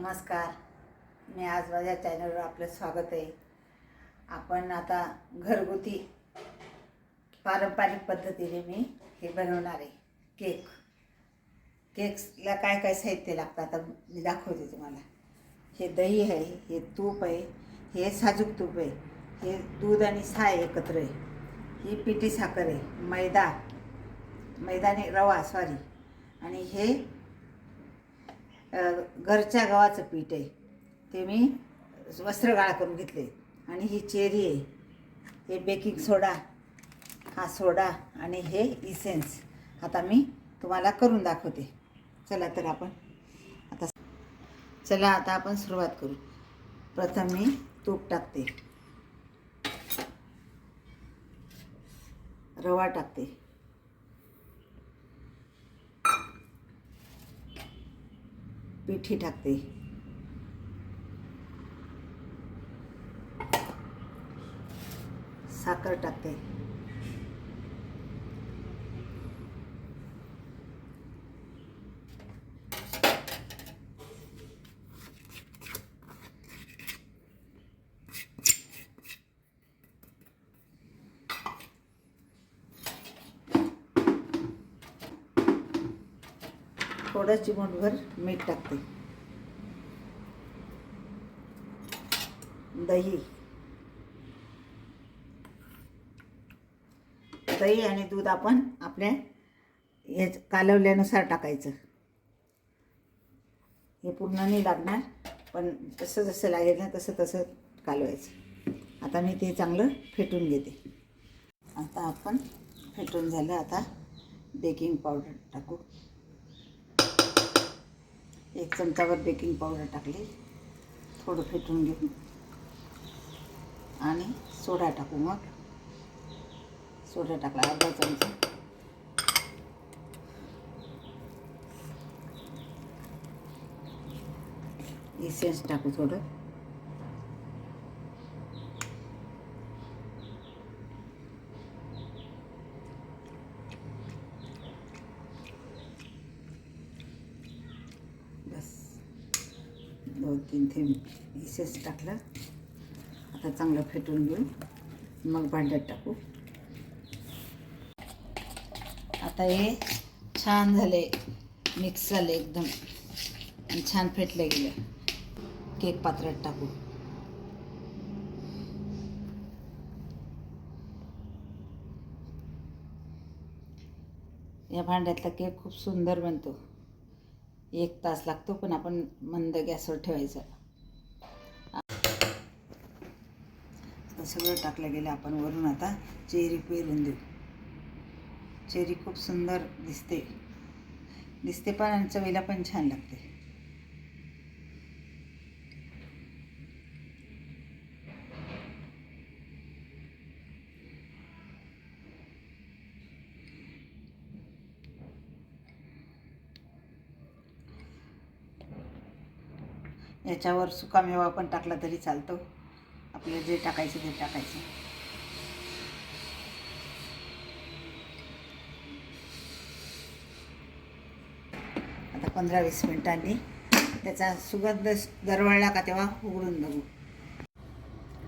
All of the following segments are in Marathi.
नमस्कार. मी आज माझ्या चॅनलवर आपलं स्वागत आहे. आपण आता घरगुती पारंपरिक पद्धतीने मी हे बनवणार आहे केक्सला काय काय साहित्य लागतं आता मी दाखवते तुम्हाला. हे दही आहे, हे तूप आहे, हे साजूक तूप आहे, हे दूध आणि साय एकत्र आहे, ही पिठी साखर आहे, मैदाने रवा सॉरी, आणि हे घरच्या गव्हाचं पीठ आहे, ते मी वस्त्रगाळ करून घेतले. आणि ही चेरी आहे, हे बेकिंग सोडा, हा सोडा, आणि हे इसेन्स. आता मी तुम्हाला करून दाखवते. चला आता आपण सुरुवात करू. प्रथम मी तूप टाकते, रवा टाकते, पिठी टाकते, साखर टाकते, थोडं चिमूटभर मीठ टाकते, दही आणि दूध आपण आपल्या हे कालवल्यानुसार टाकायचं. हे पूर्ण नाही लागणार, पण जसं जसं लागेल ना तसं कालवायचं. आता मी ते चांगलं फेटून घेते. आता आपण फेटून झालं. आता बेकिंग पावडर टाकू. 1 चमचावर बेकिंग पावडर टाकली. थोडं फेटून घेऊ आणि सोडा टाकू. मग सोडा टाकला अर्धा चमचा. इसेन्स टाकू थोडं. बस 2-3 थेंब इसेन्स टाकलं. आता चांगलं फेटून घेऊ, मग भांड्यात टाकू. आता हे छान झाले, मिक्स झाले एकदम, आणि छान फेटलं गेलं. केक पात्रात टाकू. या भांड्यातला केक खूप सुंदर बनतो. 1 तास लागतो, पण आपण मंद गॅसवर ठेवायचा. सगळं टाकलं गेलं. आपण वरून आता चेरी पेरून देऊ. चेरी खूप सुंदर दिसते पण, आणि चवीला पण छान लागते. याच्यावर सुकामेवा पण टाकला तरी चालतो. आपल्याला जे टाकायचं ते टाकायचं. आता 15-20 मिनिटांनी त्याचा सुगंध दरवळला का तेव्हा उघडून बघू.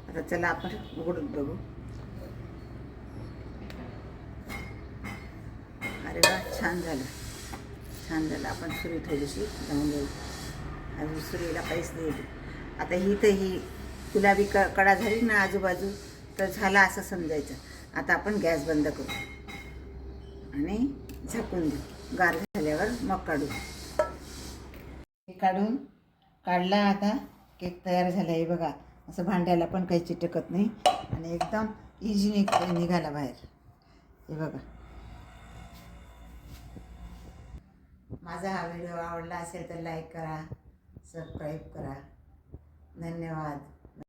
आता चला आपण उघडून बघू. अरे वा, छान झालं. आपण सुरी थोडीशी लावून देऊ. अजून सुरीला काहीच नाही. आता ही गुलाबी कडा झाली ना आजूबाजू, तर झाला असं समजायचं. आता आपण गॅस बंद करू आणि झाकून देऊ. गार झाल्यावर मग काढू. काढला. आता केक तयार झाला आहे बघा. असं भांड्याला पण काही चिटकत नाही, आणि एकदम इझी निघाला बाहेर. हे बघा. माझा हा व्हिडिओ आवडला असेल तर लाईक करा, सबस्क्राईब करा. धन्यवाद.